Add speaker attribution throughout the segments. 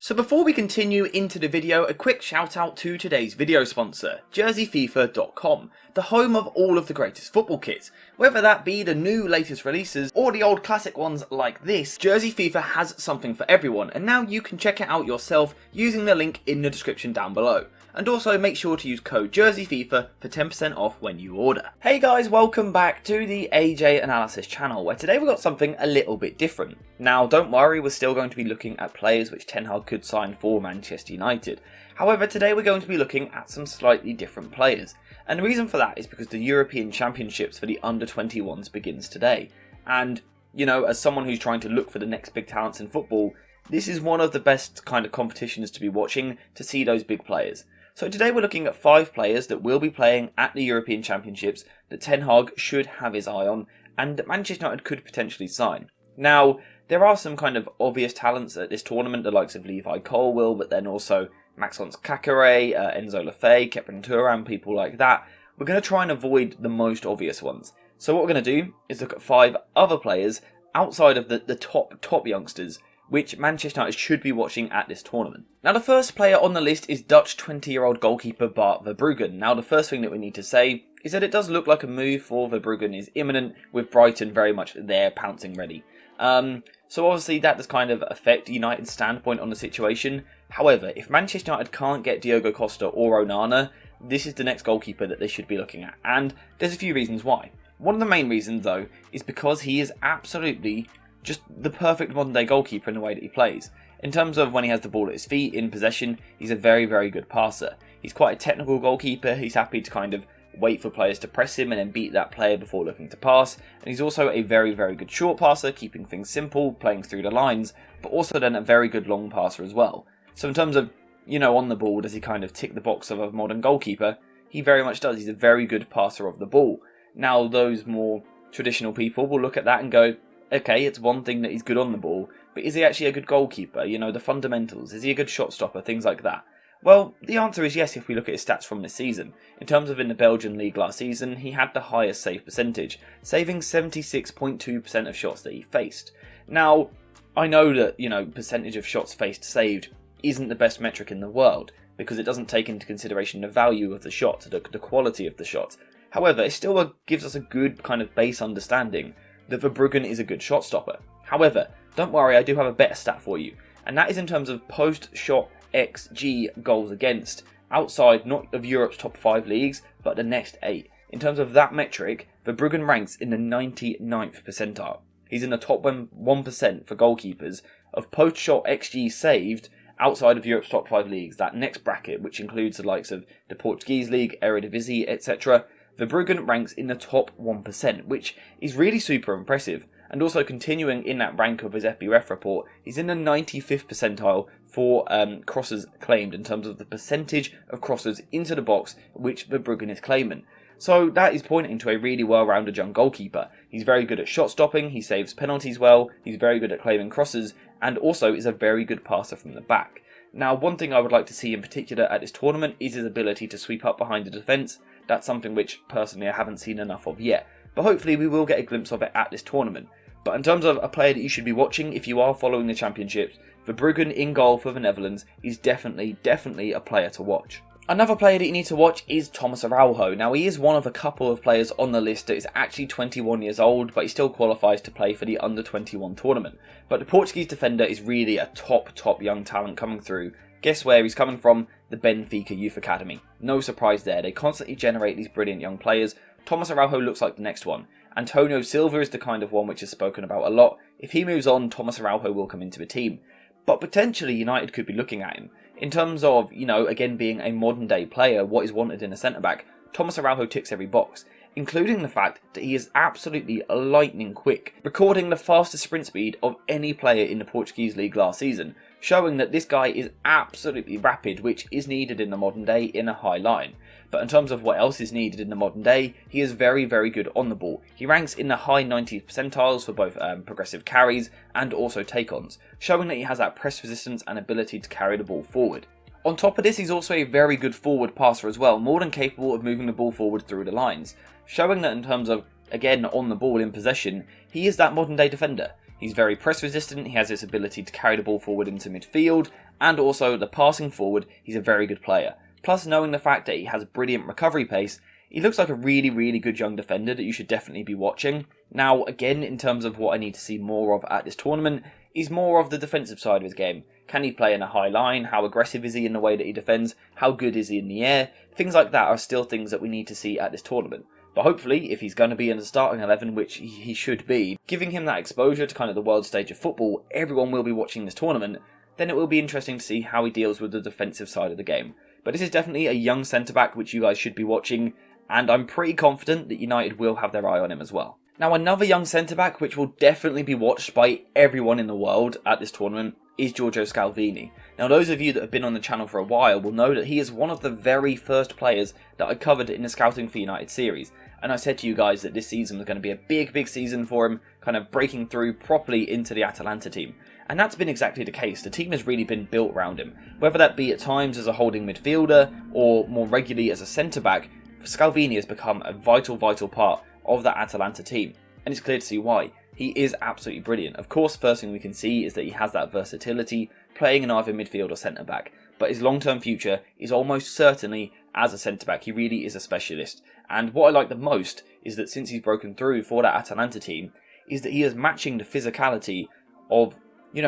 Speaker 1: So before we continue into the video, a quick shout out to today's video sponsor, JerseyFIFA.com, the home of all of the greatest football kits. Whether that be the new latest releases or the old classic ones like this, Jersey FIFA has something for everyone, and now you can check it out yourself using the link in the description down below. And also make sure to use code JerseyFIFA for 10% off when you order. Hey guys, welcome back to the AJ Analysis channel, where today we've got something a little bit different. Now don't worry, we're still going to be looking at players which Ten Hag could sign for Manchester United. However, today we're going to be looking at some slightly different players. And the reason for that is because the European Championships for the under-21s begins today. And, you know, as someone who's trying to look for the next big talents in football, this is one of the best kind of competitions to be watching to see those big players. So today we're looking at 5 players that will be playing at the European Championships that Ten Hag should have his eye on and that Manchester United could potentially sign. Now, there are some kind of obvious talents at this tournament, the likes of Levi Colwill, but then also Maxence Kakare, Enzo Lefebvre, Kepren Thuram, people like that. We're going to try and avoid the most obvious ones. So what we're going to do is look at 5 other players outside of the top youngsters which Manchester United should be watching at this tournament. Now the first player on the list is Dutch 20-year-old goalkeeper Bart Verbruggen. Now the first thing that we need to say is that it does look like a move for Verbruggen is imminent, with Brighton very much there pouncing ready. So obviously that does kind of affect United's standpoint on the situation. However, if Manchester United can't get Diogo Costa or Onana, this is the next goalkeeper that they should be looking at, and there's a few reasons why. One of the main reasons though is because he is absolutely just the perfect modern day goalkeeper in the way that he plays. In terms of when he has the ball at his feet in possession, he's a very, very good passer. He's quite a technical goalkeeper. He's happy to kind of wait for players to press him and then beat that player before looking to pass. And he's also a very, very good short passer, keeping things simple, playing through the lines, but also then a very good long passer as well. So in terms of, you know, on the ball, does he kind of tick the box of a modern goalkeeper? He very much does. He's a very good passer of the ball. Now, those more traditional people will look at that and go, okay, it's one thing that he's good on the ball, but is he actually a good goalkeeper? You know, the fundamentals. Is he a good shot stopper? Things like that. Well, the answer is yes if we look at his stats from this season. In terms of in the Belgian league last season, he had the highest save percentage, saving 76.2% of shots that he faced. Now, I know that, you know, percentage of shots faced saved isn't the best metric in the world, because it doesn't take into consideration the value of the shot, the quality of the shot. However, it still gives us a good kind of base understanding that Verbruggen is a good shot stopper. However, don't worry, I do have a better stat for you, and that is in terms of post-shot XG goals against, outside not of Europe's top 5 leagues, but the next 8. In terms of that metric, Verbruggen ranks in the 99th percentile. He's in the top 1% for goalkeepers of post-shot XG saved outside of Europe's top 5 leagues, that next bracket, which includes the likes of the Portuguese League, Eredivisie, etc. Verbruggen ranks in the top 1%, which is really super impressive. And also continuing in that rank of his FBref report, he's in the 95th percentile for crosses claimed in terms of the percentage of crosses into the box which Verbruggen is claiming. So that is pointing to a really well-rounded young goalkeeper. He's very good at shot stopping, he saves penalties well, he's very good at claiming crosses, and also is a very good passer from the back. Now, one thing I would like to see in particular at this tournament is his ability to sweep up behind the defence. That's something which, personally, I haven't seen enough of yet. But hopefully we will get a glimpse of it at this tournament. But in terms of a player that you should be watching if you are following the championships, Verbruggen in goal for the Netherlands is definitely a player to watch. Another player that you need to watch is Thomas Araujo. Now, he is one of a couple of players on the list that is actually 21 years old, but he still qualifies to play for the under-21 tournament. But the Portuguese defender is really a top young talent coming through. Guess where he's coming from? The Benfica Youth Academy. No surprise there, they constantly generate these brilliant young players. Thomas Araujo looks like the next one. Antonio Silva is the kind of one which is spoken about a lot. If he moves on, Thomas Araujo will come into the team. But potentially United could be looking at him. In terms of, you know, again being a modern day player, what is wanted in a centre-back, Thomas Araujo ticks every box, including the fact that he is absolutely lightning quick, recording the fastest sprint speed of any player in the Portuguese league last season, showing that this guy is absolutely rapid, which is needed in the modern day in a high line. But in terms of what else is needed in the modern day, he is very good on the ball. He ranks in the high 90th percentiles for both progressive carries and also take-ons, showing that he has that press resistance and ability to carry the ball forward. On top of this, he's also a very good forward passer as well, more than capable of moving the ball forward through the lines, showing that in terms of, again, on the ball in possession, he is that modern day defender. He's very press resistant, he has this ability to carry the ball forward into midfield, and also the passing forward, he's a very good player. Plus, knowing the fact that he has brilliant recovery pace, he looks like a really good young defender that you should definitely be watching. Now, again, in terms of what I need to see more of at this tournament, is more of the defensive side of his game. Can he play in a high line? How aggressive is he in the way that he defends? How good is he in the air? Things like that are still things that we need to see at this tournament. But hopefully, if he's going to be in the starting 11, which he should be, giving him that exposure to kind of the world stage of football, everyone will be watching this tournament, then it will be interesting to see how he deals with the defensive side of the game. But this is definitely a young centre-back which you guys should be watching, and I'm pretty confident that United will have their eye on him as well. Now, another young centre-back which will definitely be watched by everyone in the world at this tournament is Giorgio Scalvini. Now, those of you that have been on the channel for a while will know that he is one of the very first players that I covered in the Scouting for United series. And I said to you guys that this season was going to be a big season for him, kind of breaking through properly into the Atalanta team. And that's been exactly the case. The team has really been built around him. Whether that be at times as a holding midfielder or more regularly as a centre-back, Scalvini has become a vital part of that Atalanta team. And it's clear to see why. He is absolutely brilliant. Of course, first thing we can see is that he has that versatility, playing in either midfield or centre-back. But his long-term future is almost certainly as a centre-back. He really is a specialist. And what I like the most is that since he's broken through for that Atalanta team, is that he is matching the physicality of,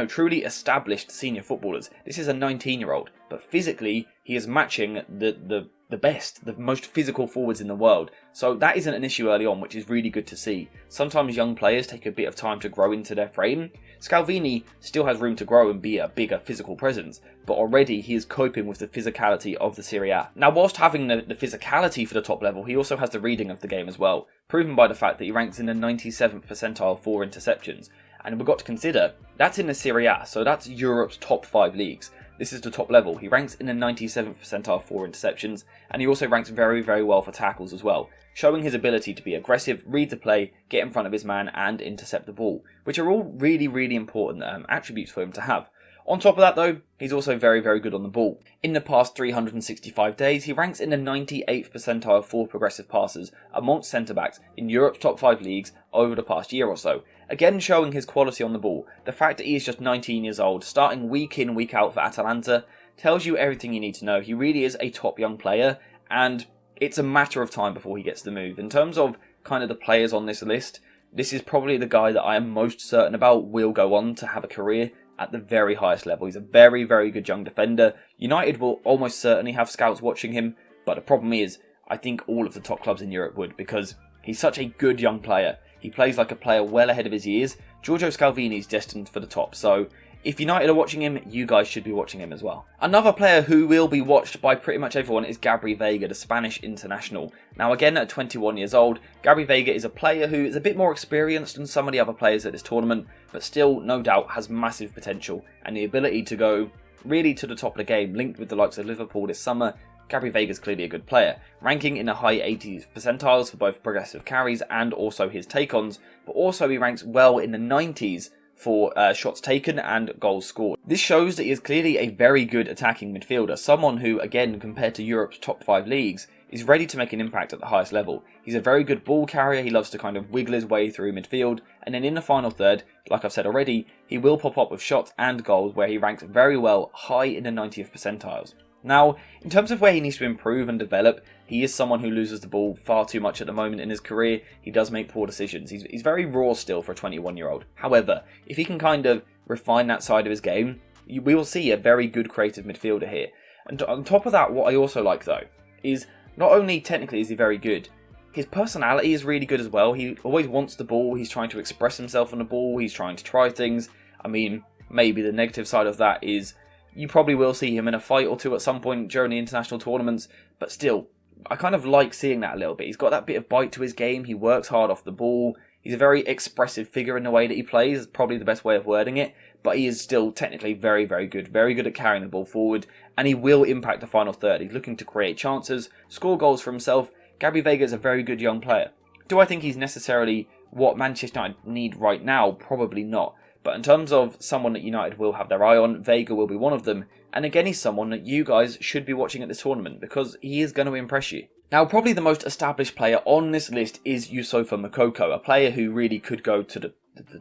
Speaker 1: truly established senior footballers. This is a 19-year-old, but physically he is matching the best, the most physical forwards in the world. So that isn't an issue early on, which is really good to see. Sometimes young players take a bit of time to grow into their frame. Scalvini still has room to grow and be a bigger physical presence, but already he is coping with the physicality of the Serie A. Now, whilst having the physicality for the top level, he also has the reading of the game as well, proven by the fact that he ranks in the 97th percentile for interceptions. And we've got to consider, that's in the Serie A, so that's Europe's top 5 leagues. This is the top level. He ranks in the 97th percentile for interceptions, and he also ranks very well for tackles as well, showing his ability to be aggressive, read the play, get in front of his man, and intercept the ball, which are all really important attributes for him to have. On top of that though, he's also very good on the ball. In the past 365 days, he ranks in the 98th percentile for progressive passes amongst centre-backs in Europe's top 5 leagues over the past year or so. Again, showing his quality on the ball. The fact that he is just 19 years old, starting week in, week out for Atalanta, tells you everything you need to know. He really is a top young player, and it's a matter of time before he gets the move. In terms of kind of the players on this list, this is probably the guy that I am most certain about will go on to have a career at the very highest level. He's a very good young defender. United will almost certainly have scouts watching him, but the problem is, I think all of the top clubs in Europe would, because he's such a good young player. He plays like a player well ahead of his years. Giorgio Scalvini is destined for the top, so if United are watching him, you guys should be watching him as well. Another player who will be watched by pretty much everyone is Gabri Veiga, the Spanish international. Now again, at 21 years old, Gabri Veiga is a player who is a bit more experienced than some of the other players at this tournament, but still, no doubt, has massive potential and the ability to go really to the top of the game, linked with the likes of Liverpool this summer. Gabri Veiga is clearly a good player, ranking in the high 80s percentiles for both progressive carries and also his take-ons, but also he ranks well in the 90s for shots taken and goals scored. This shows that he is clearly a very good attacking midfielder, someone who, again, compared to Europe's top 5 leagues, is ready to make an impact at the highest level. He's a very good ball carrier, he loves to kind of wiggle his way through midfield, and then in the final third, like I've said already, he will pop up with shots and goals where he ranks very well high in the 90th percentiles. Now, in terms of where he needs to improve and develop, he is someone who loses the ball far too much at the moment in his career. He does make poor decisions. He's very raw still for a 21-year-old. However, if he can kind of refine that side of his game, we will see a very good creative midfielder here. And on top of that, what I also like though, is not only technically is he very good, his personality is really good as well. He always wants the ball, he's trying to express himself on the ball, he's trying to try things. I mean, maybe the negative side of that is you probably will see him in a fight or two at some point during the international tournaments, but still, I kind of like seeing that a little bit. He's got that bit of bite to his game, he works hard off the ball, he's a very expressive figure in the way that he plays, probably the best way of wording it, but he is still technically very good at carrying the ball forward, and he will impact the final third. He's looking to create chances, score goals for himself. Gabri Veiga is a very good young player. Do I think he's necessarily what Manchester United need right now? Probably not. But in terms of someone that United will have their eye on, Vega will be one of them. And again, he's someone that you guys should be watching at this tournament because he is going to impress you. Now, probably the most established player on this list is Youssoufa Moukoko, a player who really could go to the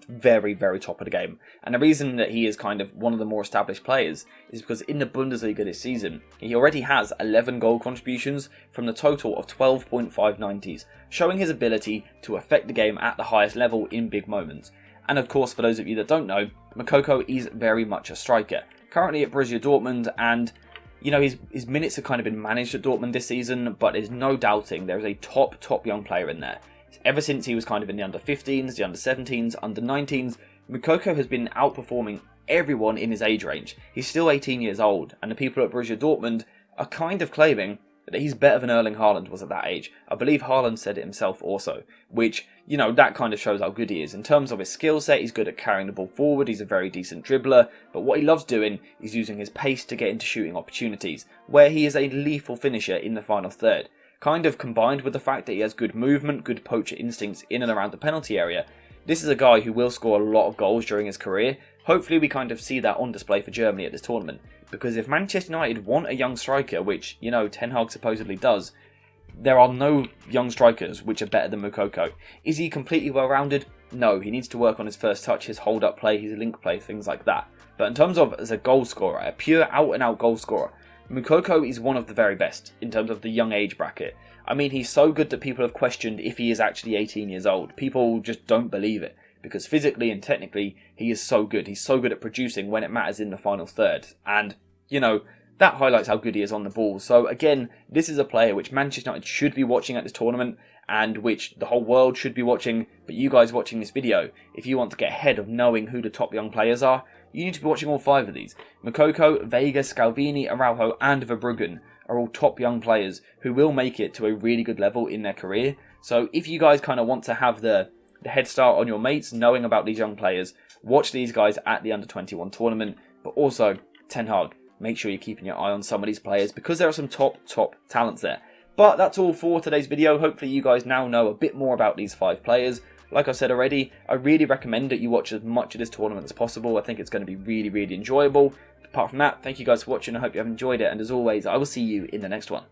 Speaker 1: very, very top of the game. And the reason that he is kind of one of the more established players is because in the Bundesliga this season, he already has 11 goal contributions from the total of 12.590s, showing his ability to affect the game at the highest level in big moments. And of course, for those of you that don't know, Moukoko is very much a striker. Currently at Borussia Dortmund, and you know, his minutes have kind of been managed at Dortmund this season, but there's no doubting there is a top young player in there. Ever since he was kind of in the under-15s, the under-17s, under-19s, Moukoko has been outperforming everyone in his age range. He's still 18 years old, and the people at Borussia Dortmund are kind of claiming that he's better than Erling Haaland was at that age. I believe Haaland said it himself also, which, you know, that kind of shows how good he is. In terms of his skill set, he's good at carrying the ball forward, he's a very decent dribbler, but what he loves doing is using his pace to get into shooting opportunities, where he is a lethal finisher in the final third. Kind of combined with the fact that he has good movement, good poacher instincts in and around the penalty area, this is a guy who will score a lot of goals during his career. Hopefully we kind of see that on display for Germany at this tournament. Because if Manchester United want a young striker, which, you know, Ten Hag supposedly does, there are no young strikers which are better than Moukoko. Is he completely well-rounded? No, he needs to work on his first touch, his hold-up play, his link play, things like that. But in terms of as a goal scorer, a pure out-and-out goal scorer, Moukoko is one of the very best in terms of the young age bracket. I mean, he's so good that people have questioned if he is actually 18 years old. People just don't believe it. Because physically and technically, he is so good. He's so good at producing when it matters in the final third. And, you know, that highlights how good he is on the ball. So again, this is a player which Manchester United should be watching at this tournament, and which the whole world should be watching. But you guys watching this video, if you want to get ahead of knowing who the top young players are, you need to be watching all 5 of these. Moukoko, Vega, Scalvini, Araujo and Verbruggen are all top young players who will make it to a really good level in their career. So if you guys kind of want to have the head start on your mates knowing about these young players, watch these guys at the under-21 tournament. But also, Ten Hag, make sure you're keeping your eye on some of these players because there are some top talents there. But that's all for today's video. Hopefully you guys now know a bit more about these 5 players. Like I said already, I really recommend that you watch as much of this tournament as possible. I think it's going to be really enjoyable. Apart from that, thank you guys for watching. I hope you have enjoyed it. And as always, I will see you in the next one.